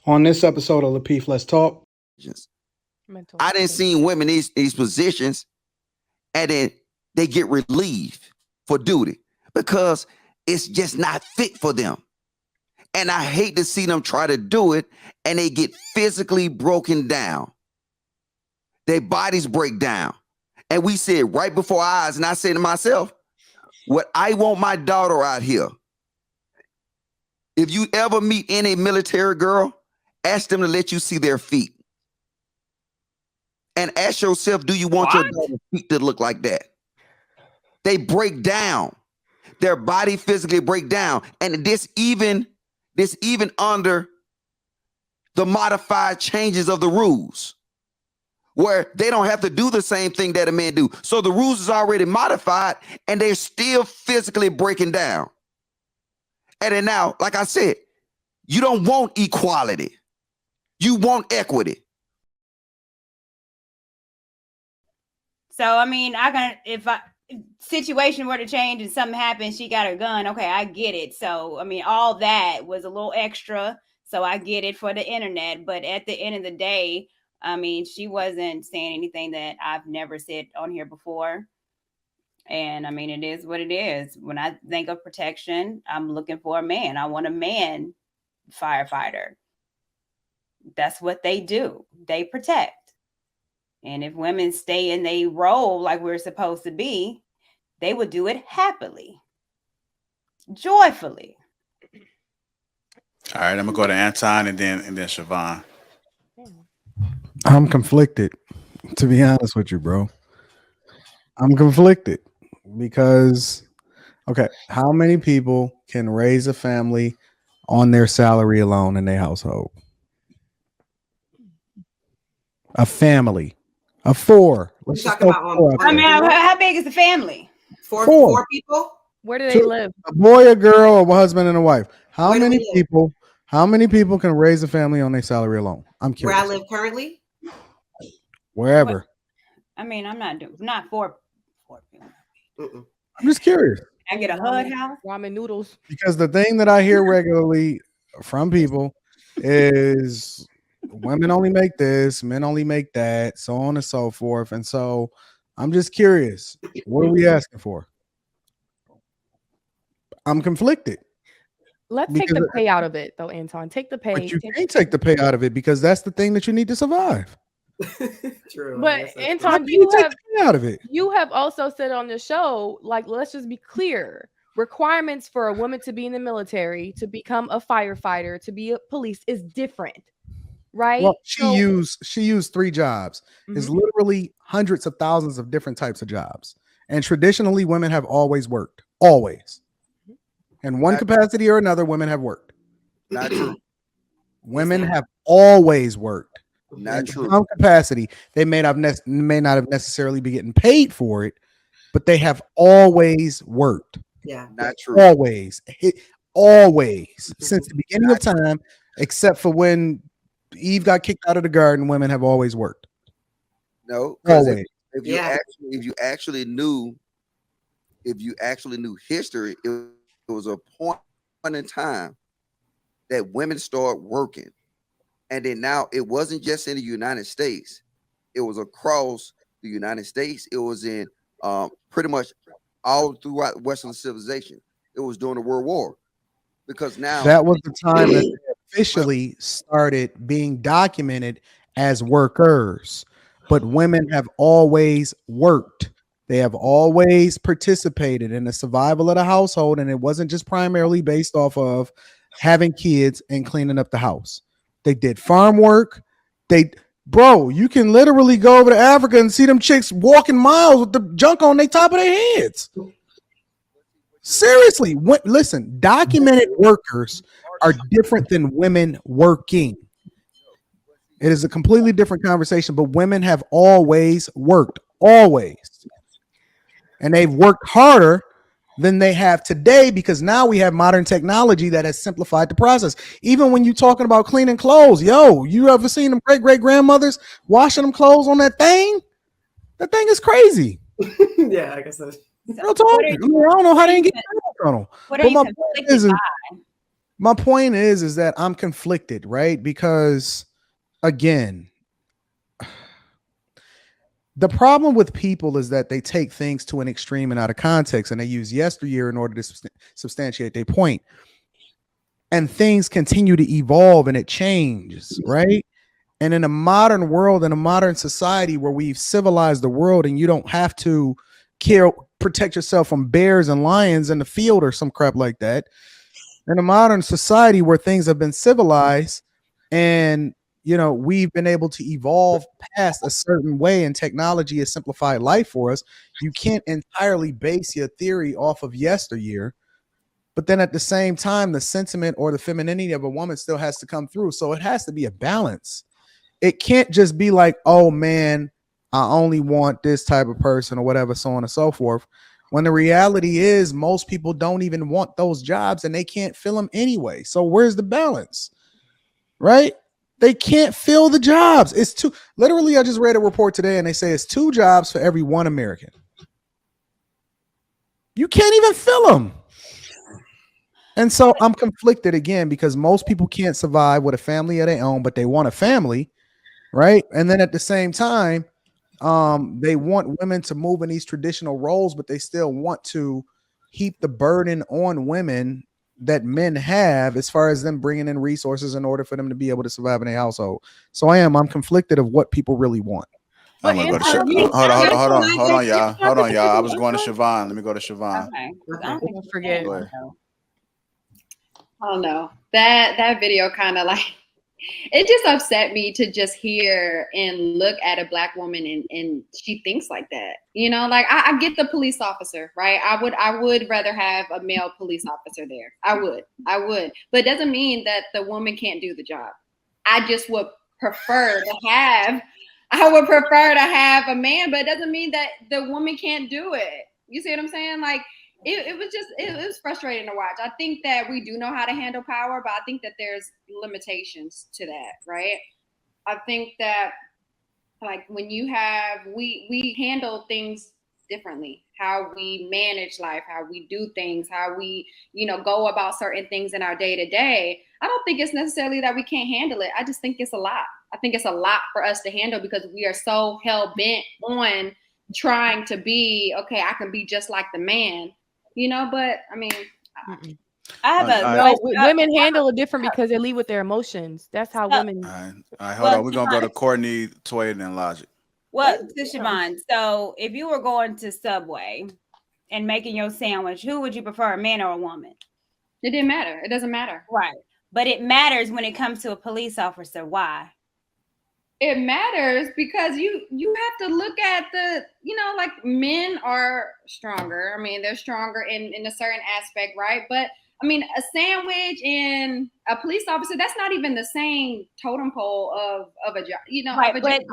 On this episode of Lapeef, Let's Talk. I didn't see women in these positions, and then they get relieved for duty because it's just not fit for them. And I hate to see them try to do it and they get physically broken down. Their bodies break down. And we see it right before our eyes. And I say to myself, what I want my daughter out here. If you ever meet any military girl, ask them to let you see their feet. And ask yourself, do you want your daughter's feet to look like that? They break down. Their body physically break down. And this even under the modified changes of the rules, where they don't have to do the same thing that a man do. So the rules is already modified and they're still physically breaking down. And then now, like I said, you don't want equality. You want equity. So, I mean, if situation were to change and something happened, she got her gun. Okay, I get it. So, I mean, all that was a little extra. So I get it for the internet. But at the end of the day, I mean, she wasn't saying anything that I've never said on here before. And I mean, it is what it is. When I think of protection, I'm looking for a man. I want a man firefighter. That's what they do. They protect. And if women stay in their role like we're supposed to be, they would do it happily, joyfully. All right, I'm gonna go to Anton and then Siobhan. I'm conflicted, to be honest with you, bro. I'm conflicted because, okay, how many people can raise a family on their salary alone in their household? A family. A four. Let's just go four. I mean, how big is the family? Four people? Where do they live? A boy, a girl, a husband, and a wife. How many people can raise a family on their salary alone? I'm curious. Where I live currently? Wherever. What? I mean, I'm not four people. I'm just curious. I get a HUD house, ramen noodles. Because the thing that I hear regularly from people is women only make this, men only make that, so on and so forth. And so I'm just curious, what are we asking for? I'm conflicted. Let's take the pay out of it, though, Anton. Take the pay. But you can't take the pay out of it because that's the thing that you need to survive. True. But Anton, you have also said on the show, like, let's just be clear. Requirements for a woman to be in the military, to become a firefighter, to be a police is different. Right. Well, she used 3 jobs. It's literally hundreds of thousands of different types of jobs. And traditionally, women have always worked. Always. In one capacity or another, women have worked. Not true. Women have always worked. Not true. In some capacity, they may not have necessarily be getting paid for it, but they have always worked. Yeah. Not true. Always. Since the beginning of time, except for when Eve got kicked out of the garden, women have always worked. No, always. If you actually knew history, it was a point in time that women started working, and then now it wasn't just in the United States; it was across the United States. It was in pretty much all throughout Western civilization. It was during the World War, because now that was the time that they officially started being documented as workers. But women have always worked. They have always participated in the survival of the household, and it wasn't just primarily based off of having kids and cleaning up the house. They did farm work. Bro, you can literally go over to Africa and see them chicks walking miles with the junk on the top of their heads. Seriously, listen, documented workers are different than women working. It is a completely different conversation, but women have always worked, always. And they've worked harder than they have today because now we have modern technology that has simplified the process. Even when you're talking about cleaning clothes, you ever seen them great-great-grandmothers washing them clothes on that thing? That thing is crazy. Yeah, I guess that's real talk. I don't know how they didn't get that. What are you conflicted by? My point is that I'm conflicted, right? Because again, the problem with people is that they take things to an extreme and out of context, and they use yesteryear in order to substantiate their point. And things continue to evolve and it changes, right? And in a modern world, in a modern society where we've civilized the world and you don't have to protect yourself from bears and lions in the field or some crap like that. In a modern society where things have been civilized and we've been able to evolve past a certain way and technology has simplified life for us, you can't entirely base your theory off of yesteryear. But then at the same time, the sentiment or the femininity of a woman still has to come through. So it has to be a balance. It can't just be like, oh man, I only want this type of person or whatever, so on and so forth. When the reality is most people don't even want those jobs and they can't fill them anyway. So where's the balance? Right? They can't fill the jobs. It's two. Literally, I just read a report today and they say it's 2 jobs for every 1 American. You can't even fill them. And so I'm conflicted again because most people can't survive with a family of their own, but they want a family, right? And then at the same time, they want women to move in these traditional roles, but they still want to heap the burden on women that men have as far as them bringing in resources in order for them to be able to survive in a household. So I'm conflicted of what people really want. I'm gonna go to hold on, y'all. I was going to Siobhan. Let me go to Siobhan. Okay. Don't forget. Oh no, that video kind of like, it just upset me to just hear and look at a Black woman and she thinks like that. Like I get the police officer, right? I would rather have a male police officer there. I would, but it doesn't mean that the woman can't do the job. I just would prefer to have a man, but it doesn't mean that the woman can't do it. You see what I'm saying? Like, it was frustrating to watch. I think that we do know how to handle power, but I think that there's limitations to that, right? I think that like when we handle things differently, how we manage life, how we do things, how we, go about certain things in our day to day. I don't think it's necessarily that we can't handle it. I just think it's a lot. I think it's a lot for us to handle because we are so hell bent on trying to be, okay, I can be just like the man. But I mean, women handle it different because they lead with their emotions. That's how women. All right, hold on. We're gonna go to Courtney, Toy, and then Logic. Well, to Siobhan, so if you were going to Subway and making your sandwich, who would you prefer, a man or a woman? It didn't matter. It doesn't matter. Right. But it matters when it comes to a police officer. Why? It matters because you have to look at the, like men are stronger. I mean, they're stronger in a certain aspect, right? But I mean, a sandwich and a police officer, that's not even the same totem pole of a job, Right, but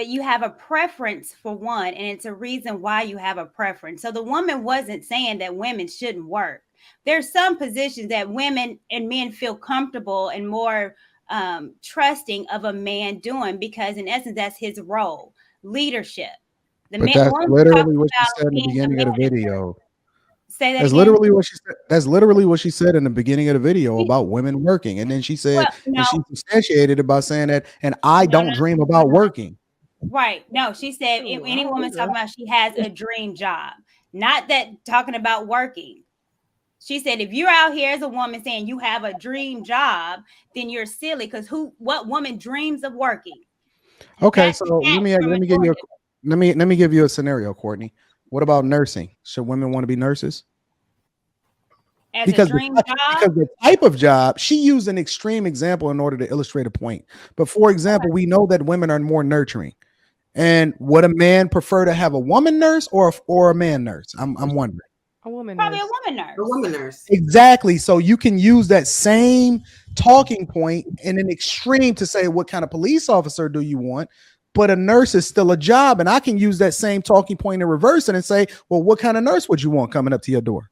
you have a preference for one, and it's a reason why you have a preference. So the woman wasn't saying that women shouldn't work. There's some positions that women and men feel comfortable and more trusting of a man doing because in essence that's his role, leadership. But that's literally what she said in the beginning of the video. Say that that's again? literally what she said. That's literally what she said in the beginning of the video about women working, and then she said, and she substantiated it by saying that, and I don't dream about working. Right? No, she said if any woman talking about she has a dream job, not that talking about working. She said, if you're out here as a woman saying you have a dream job, then you're silly because what woman dreams of working? Okay, so let me give you a scenario, Courtney. What about nursing? Should women want to be nurses? Because the type of job, she used an extreme example in order to illustrate a point. But for example, we know that women are more nurturing. And would a man prefer to have a woman nurse or a man nurse? I'm wondering. A woman nurse. A woman nurse. Exactly. So you can use that same talking point in an extreme to say, what kind of police officer do you want? But a nurse is still a job. And I can use that same talking point in reverse and say, well, what kind of nurse would you want coming up to your door?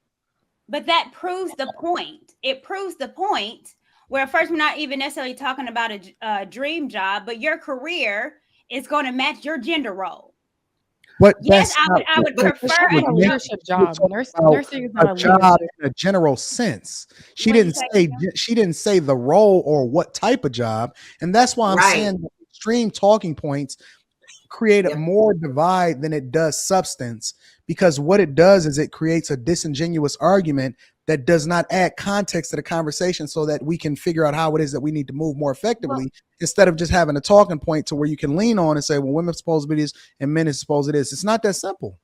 But that proves the point. It proves the point where first we're not even necessarily talking about a dream job, but your career is going to match your gender role. But Yes, that's I would prefer a a leadership job. Nursing is not a a job leadership. in a general sense. She What'd you didn't say, say Kim? she didn't say the role or what type of job, and that's why I'm Right. saying the extreme talking points create Yep. more divide than it does substance, because what it does is it creates a disingenuous argument that does not add context to the conversation so that we can figure out how it is that we need to move more effectively, instead of just having a talking point to where you can lean on and say, well, women are supposed to be this and men are supposed to this. It's not that simple.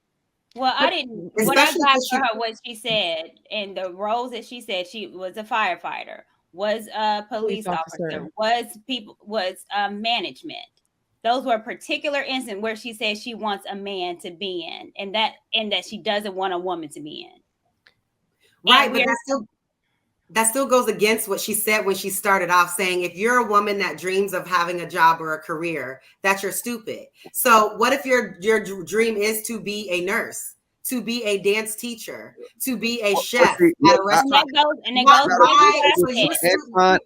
Well, I didn't. What I Especially got because for her, what she said, and the roles that she said, she was a firefighter, was a police officer, was management. Those were particular instances where she said she wants a man to be in, and that she doesn't want a woman to be in. Right, And but that still goes against what she said when she started off, saying if you're a woman that dreams of having a job or a career, that you're stupid. So what if your dream is to be a nurse, to be a dance teacher, to be a chef at a restaurant?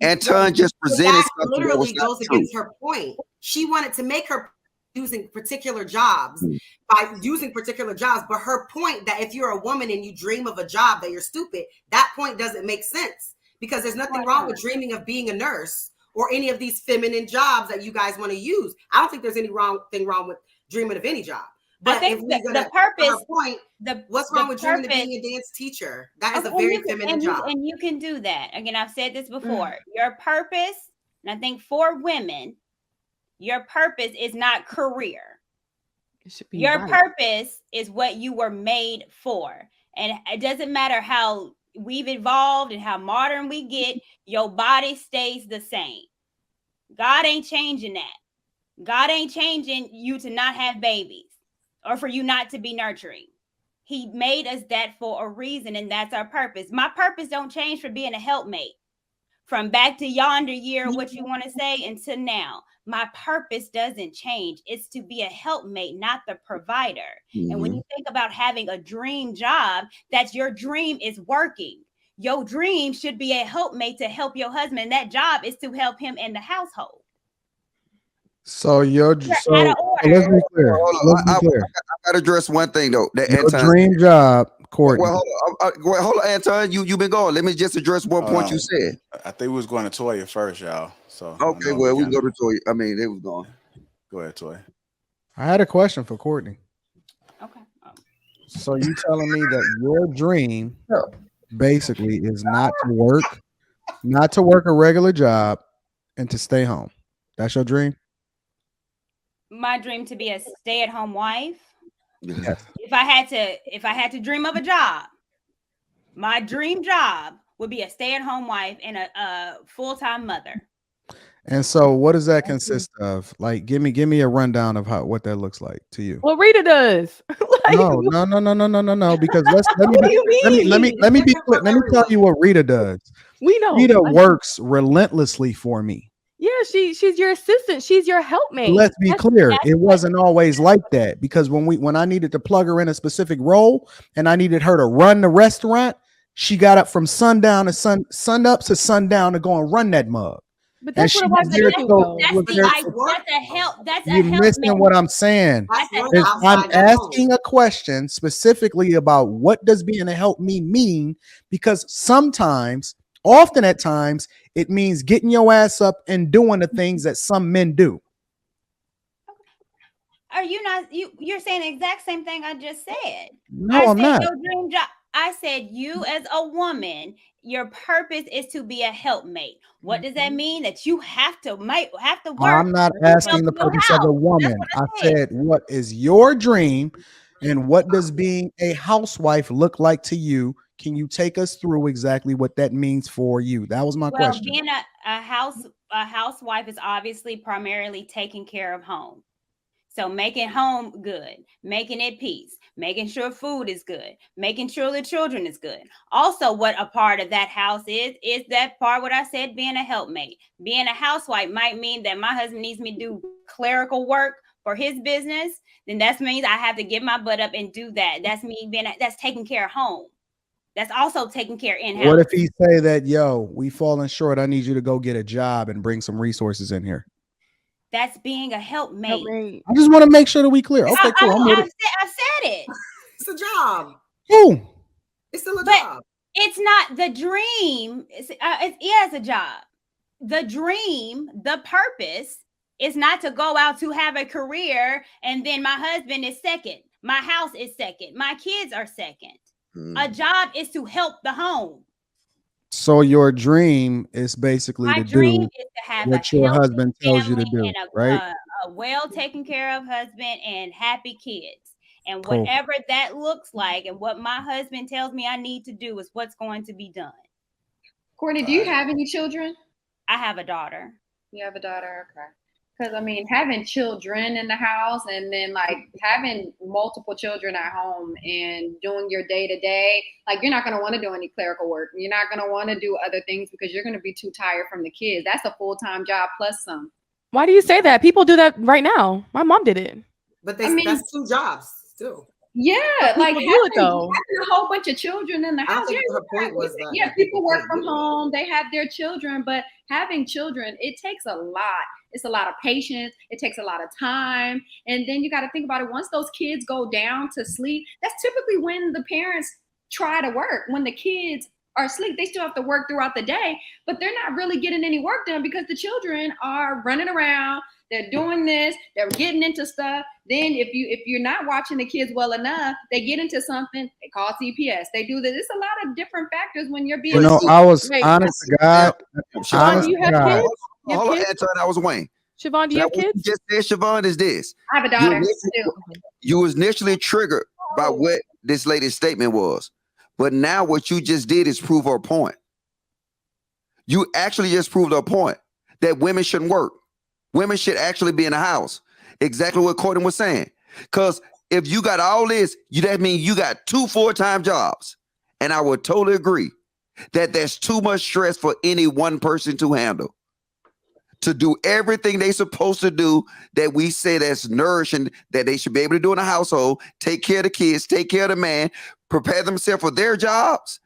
Anton just presented that something that was literally not goes true. against her point. She wanted to make her using particular jobs by using particular jobs, but her point that if you're a woman and you dream of a job that you're stupid, that point doesn't make sense, because there's nothing wrong with dreaming of being a nurse or any of these feminine jobs that you guys want to use. I don't think there's any thing wrong with dreaming of any job. But if we're gonna the purpose, her point, what's wrong with dreaming of being a dance teacher? That is a very feminine job. And you can do that. Again, I've said this before. Your purpose, and I think for women, your purpose is not career. Your purpose is what you were made for. And it doesn't matter how we've evolved and how modern we get, your body stays the same. God ain't changing that. God ain't changing you to not have babies or for you not to be nurturing. He made us that for a reason, and that's our purpose. My purpose don't change for being a helpmate. From back to yonder year, what you want to say, until now, my purpose doesn't change. It's to be a helpmate, not the provider. And when you think about having a dream job, that's your dream is working. Your dream should be a helpmate to help your husband. And that job is to help him in the household. So let's be clear. I got to address one thing though. That your dream job, Courtney. Well, hold on, Anton. You've been going. Let me just address one point you said. I think we was going to Toya first, y'all. So okay, well we can go to Toya. I mean, it was going. Go ahead, Toya. I had a question for Courtney. Okay. So you telling me that your dream basically is not to work a regular job and to stay home. That's your dream? My dream to be a stay-at-home wife. Yes. If I had to dream of a job, my dream job would be a stay-at-home wife and a full-time mother. And so what does that consist of? Like, give me a rundown of what that looks like to you. Well, Rita does. No, because let me tell you what Rita does. We know Rita works relentlessly for me. Yeah, she's your assistant. She's your helpmate. Let's be clear. It wasn't always like that, because when I needed to plug her in a specific role and I needed her to run the restaurant, she got up from sundown to sunup to sundown to go and run that mug. But that's what it was. That's a help. You're missing what I'm saying. I'm asking a question specifically about what does being a help me mean, because often at times, it means getting your ass up and doing the things that some men do. Are you not? You're saying the exact same thing I just said. No, I'm not. Your dream job. I said you as a woman, your purpose is to be a helpmate. What does that mean? That you have to work. I'm not asking the purpose of a woman. I said, what is your dream, and what does being a housewife look like to you? Can you take us through exactly what that means for you? That was my question. Being a housewife is obviously primarily taking care of home. So making home good, making it peace, making sure food is good, making sure the children is good. Also, what a part of that house is that part what I said, being a helpmate. Being a housewife might mean that my husband needs me to do clerical work for his business. Then that means I have to get my butt up and do that. That's me that's taking care of home. That's also taking care in-house. What if he say that, yo, we falling short, I need you to go get a job and bring some resources in here? That's being a helpmate. I just want to make sure that we clear. Okay, cool. I said it. It's a job. Cool. It's still a But job. it's not the dream. It's a job. The dream, the purpose is not to go out to have a career and then my husband is second. My house is second. My kids are second. A job is to help the home. So your dream is basically My to dream do is to have what a your healthy husband tells you to family do, and right? a well taken care of husband and happy kids. And Cool. whatever that looks like and what my husband tells me I need to do is what's going to be done. Courtney, do you have any children? I have a daughter. You have a daughter? Okay. Because, I mean, having children in the house and then, like, having multiple children at home and doing your day-to-day, like, you're not going to want to do any clerical work. You're not going to want to do other things because you're going to be too tired from the kids. That's a full-time job plus some. Why do you say that? People do that right now. My mom did it. But that's 2 jobs still. Yeah, like having though. a whole bunch of children in the I house. think her point was that yeah, people work from home, they have their children, but having children, it takes a lot. It's a lot of patience. It takes a lot of time. And then you got to think about it. Once those kids go down to sleep, that's typically when the parents try to work. When the kids are asleep, they still have to work throughout the day, but they're not really getting any work done because the children are running around. They're doing this. They're getting into stuff. Then if you're not watching the kids well enough, they get into something. They call CPS. They do this. It's a lot of different factors when you're being. You know, I was honest to God. Siobhan, do you have kids? Hold on, Anton, I was Wayne. Siobhan, do you have kids? Just said, Siobhan, is this. I have a daughter. You was initially triggered by what this lady's statement was. But now what you just did is prove her point. You actually just proved her point that women shouldn't work. Women should actually be in the house. Exactly what Courtney was saying. Because if you got all this, that means you got 2 full-time jobs. And I would totally agree that there's too much stress for any one person to handle. To do everything they're supposed to do that we say that's nourishing, that they should be able to do in the household, take care of the kids, take care of the man, prepare themselves for their jobs,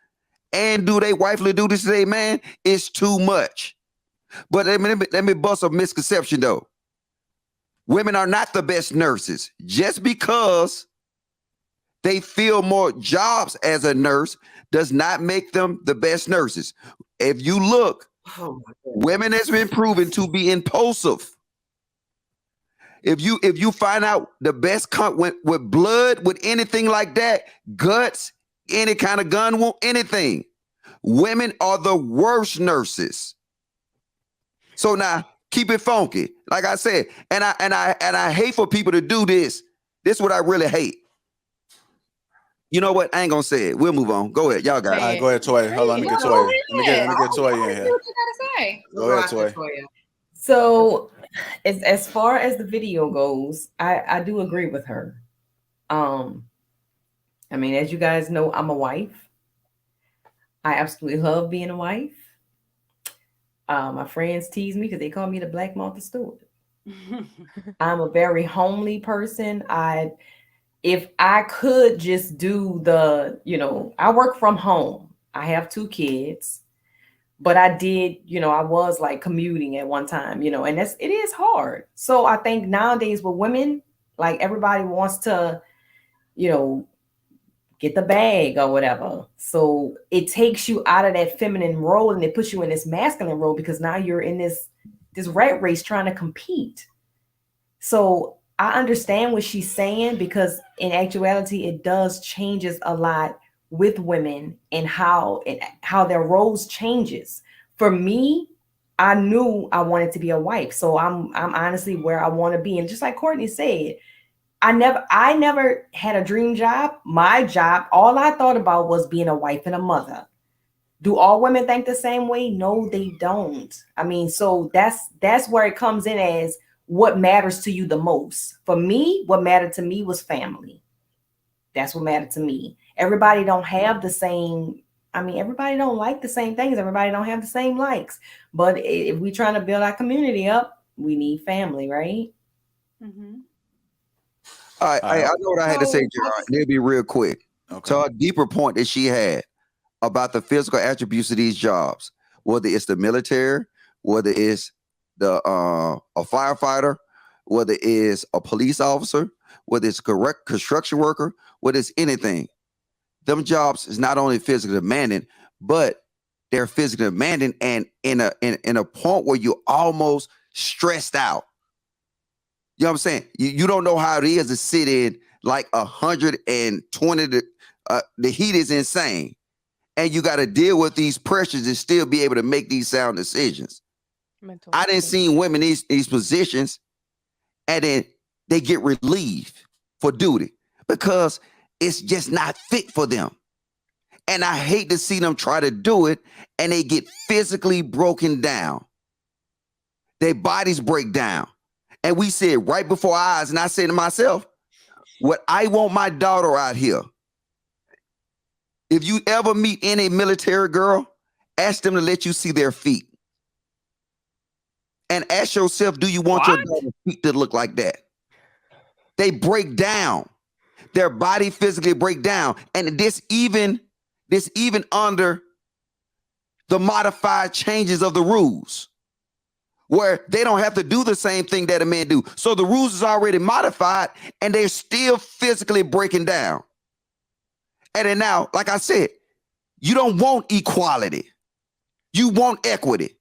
and do their wifely duties to their man, it's too much. But let me bust a misconception though. Women are not the best nurses. Just because they fill more jobs as a nurse does not make them the best nurses. If you look, women has been proven to be impulsive. If you find out the best with blood, with anything like that, guts, any kind of gun wound, anything, women are the worst nurses. So now keep it funky, like I said, and I hate for people to do this. This is what I really hate. You know what? I ain't gonna say it. We'll move on. Go ahead, y'all got it. All right, go ahead, Toya. Hold on, let me get Toya. Let me get Toya in here. What you gotta say? Go ahead, Toya. So, as far as the video goes, I do agree with her. I mean, as you guys know, I'm a wife. I absolutely love being a wife. My friends tease me because they call me the Black Martha Stewart. I'm a very homely person. If I could just do I work from home. I have 2 kids, but I did, I was like commuting at one time, and it is hard. So I think nowadays with women, like everybody wants to, get the bag or whatever. So it takes you out of that feminine role and it puts you in this masculine role because now you're in this rat race trying to compete. So I understand what she's saying because in actuality, it does changes a lot with women and how their roles changes. For me, I knew I wanted to be a wife. So I'm honestly where I want to be. And just like Courtney said, I never had a dream job. My job, all I thought about was being a wife and a mother. Do all women think the same way? No, they don't. I mean, so that's where it comes in as what matters to you the most. For me, what mattered to me was family. That's what mattered to me. Everybody don't have the same. I mean, everybody don't like the same things. Everybody don't have the same likes. But if we're trying to build our community up, we need family, right? Mm-hmm. All right, I know what I had to say, Gerard, and it'll be real quick. Okay. So a deeper point that she had about the physical attributes of these jobs, whether it's the military, whether it's a firefighter, whether it's a police officer, whether it's correct construction worker, whether it's anything. Them jobs is not only physically demanding, but they're physically demanding and in a point where you're almost stressed out. You know what I'm saying? You don't know how it is to sit in like 120. The heat is insane. And you got to deal with these pressures and still be able to make these sound decisions. I didn't see women in these positions and then they get relieved for duty because it's just not fit for them. And I hate to see them try to do it and they get physically broken down. Their bodies break down. And we see it right before our eyes. And I say to myself, what I want my daughter out here, if you ever meet any military girl, ask them to let you see their feet. And ask yourself, do you want your daughter's feet to look like that? They break down. Their body physically break down. And this even under the modified changes of the rules, where they don't have to do the same thing that a man do. So the rules is already modified and they're still physically breaking down. And then now, like I said, you don't want equality. You want equity.